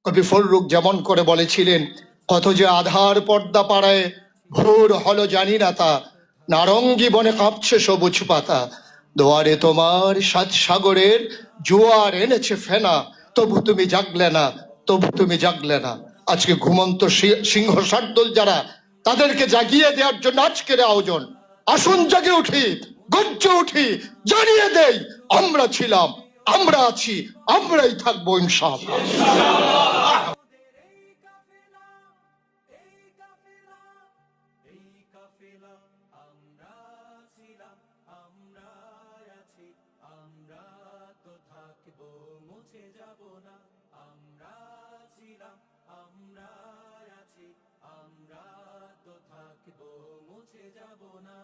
কবি ফররুখ যেমন করে বলেছিলেন, কত যে আধার পর্দা পাড়ায় ভোর হলো জানি না তা, নারঙ্গী বনে কাঁপছে সবুজ পাতা, দুয়ারে তোমার সাত সাগরের জোয়ার এনেছে ফেনা, তবু তুমি জাগলে না, তবু তুমি জাগলে না। আজকে ঘুমন্ত সিংহ শার্দুল যারা, তাদেরকে জাগিয়ে দেওয়ার জন্য আজকের আয়োজন। আসুন জাগে উঠি, গর্জে উঠি, জানিয়ে দেই আমরা ছিলাম, আমরা আছি, আমরাই থাকবো ইনশাআল্লাহ। মুছে যাব না, আমরা ছিলাম, আমরা আছি, আমরা তো থাকবো, মুছে যাব না।